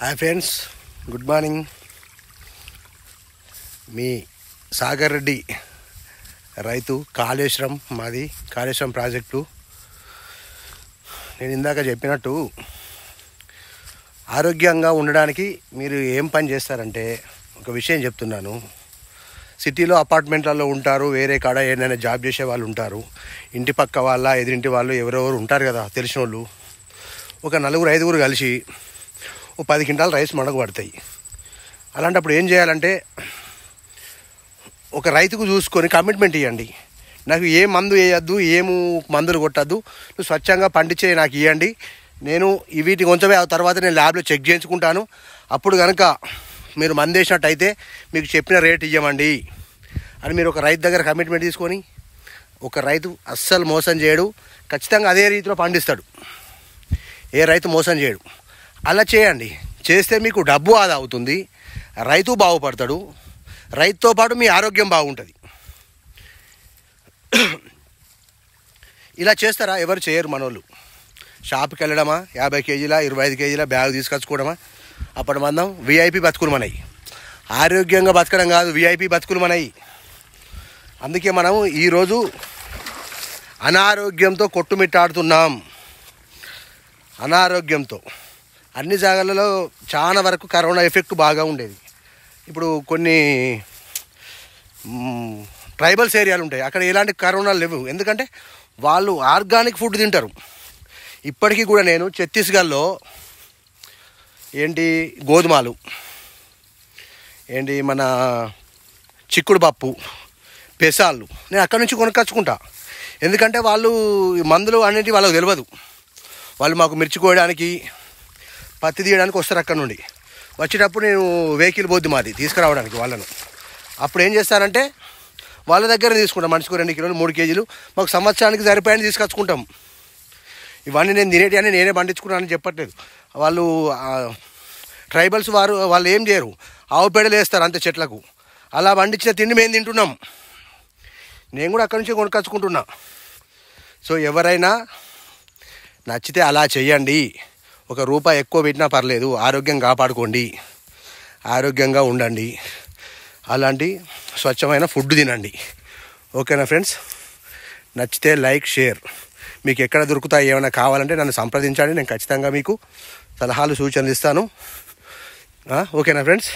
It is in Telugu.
Hi friends, good morning. మీ సాగర్ రెడ్డి రైతు. కాళేశ్వరం మాది, కాళేశ్వరం ప్రాజెక్టు. నేను ఇందాక చెప్పినట్టు ఆరోగ్యంగా ఉండడానికి మీరు ఏం పని చేస్తారంటే, ఒక విషయం చెప్తున్నాను. సిటీలో అపార్ట్మెంట్లలో ఉంటారు, వేరే కాడ ఏదైనా జాబ్ చేసే వాళ్ళు ఉంటారు, ఇంటి పక్క వాళ్ళ ఎదురింటి వాళ్ళు ఎవరెవరు ఉంటారు కదా తెలిసిన వాళ్ళు. ఒక 4-5 కలిసి 10 క్వింటాల రైస్ మనకు పడతాయి. అలాంటప్పుడు ఏం చేయాలంటే, ఒక రైతుకు చూసుకొని కమిట్మెంట్ ఇవ్వండి. నాకు ఏ మందు వేయద్దు, ఏము మందులు కొట్టద్దు, నువ్వు స్వచ్ఛంగా పండించే నాకు ఇవ్వండి, నేను వీటికి కొంచెమే ఆ తర్వాత నేను ల్యాబ్లో చెక్ చేయించుకుంటాను. అప్పుడు కనుక మీరు మందు వేసినట్టయితే మీకు చెప్పిన రేట్ ఇవ్వమండి అని మీరు ఒక రైతు దగ్గర కమిట్మెంట్ తీసుకొని, ఒక రైతు అస్సలు మోసం చేయడు, ఖచ్చితంగా అదే రీతిలో పండిస్తాడు. ఏ రైతు మోసం చేయడు. అలా చేయండి. చేస్తే మీకు డబ్బు ఆదా అవుతుంది, రైతు బాగుపడతాడు, రైతుతో పాటు మీ ఆరోగ్యం బాగుంటుంది. ఇలా చేస్తారా? ఎవరు చేయరు మనోళ్ళు. షాప్కి వెళ్ళడమా, 50 కేజీల 25 కేజీల బ్యాగ్ తీసుకొచ్చుకోవడమా, అప్పటి మందం విఐపి బతుకులు మనయి. ఆరోగ్యంగా బతకడం కాదు, విఐపి బతుకులు మనయి. అందుకే మనం ఈరోజు అనారోగ్యంతో కొట్టుమిట్టాడుతున్నాం. అనారోగ్యంతో అన్ని జాగాలలో చాలా వరకు కరోనా ఎఫెక్ట్ బాగా ఉండేది. ఇప్పుడు కొన్ని ట్రైబల్స్ ఏరియాలు ఉంటాయి, అక్కడ ఎలాంటి కరోనాలు లేవు. ఎందుకంటే వాళ్ళు ఆర్గానిక్ ఫుడ్ తింటారు. ఇప్పటికీ కూడా నేను ఛత్తీస్గఢ్లో గోధుమలు, మన చిక్కుడు పప్పు, పెసాలు నేను అక్కడి నుంచి కొనుక్కొచ్చుకుంటా. ఎందుకంటే వాళ్ళు మందులు అనేటివి వాళ్ళకి తెలియదు. వాళ్ళు మాకు మిర్చి కోయడానికి, పత్తి తీయడానికి వస్తారు. అక్కడ నుండి వచ్చేటప్పుడు నేను వెహికల్ పోద్ది మాది తీసుకురావడానికి వాళ్ళను. అప్పుడు ఏం చేస్తానంటే వాళ్ళ దగ్గర తీసుకుంటాం. మనిషికి 2 కిలోలు 3 కేజీలు మాకు సంవత్సరానికి సరిపోయని తీసుకొచ్చుకుంటాం. ఇవన్నీ నేను తినేటి అని నేనే పండించుకున్నానని చెప్పట్లేదు. వాళ్ళు ట్రైబల్స్ వాళ్ళు ఏం చేయరు, ఆవు పేడలు వేస్తారు అంతే చెట్లకు. అలా పండించిన తిండి మేము తింటున్నాం. నేను కూడా అక్కడి నుంచి కొనుక్కొచ్చుకుంటున్నా. సో ఎవరైనా నచ్చితే అలా చెయ్యండి. ₹1 ఎక్కువ పెట్టినా పర్లేదు, ఆరోగ్యం కాపాడుకోండి, ఆరోగ్యంగా ఉండండి, అలాంటి స్వచ్ఛమైన ఫుడ్ తినండి. ఓకేనా ఫ్రెండ్స్? నచ్చితే లైక్, షేర్. మీకు ఎక్కడ దొరుకుతాయి, ఏమైనా కావాలంటే నన్ను సంప్రదించండి. నేను ఖచ్చితంగా మీకు సలహాలు, సూచనలు ఇస్తాను. ఓకేనా ఫ్రెండ్స్?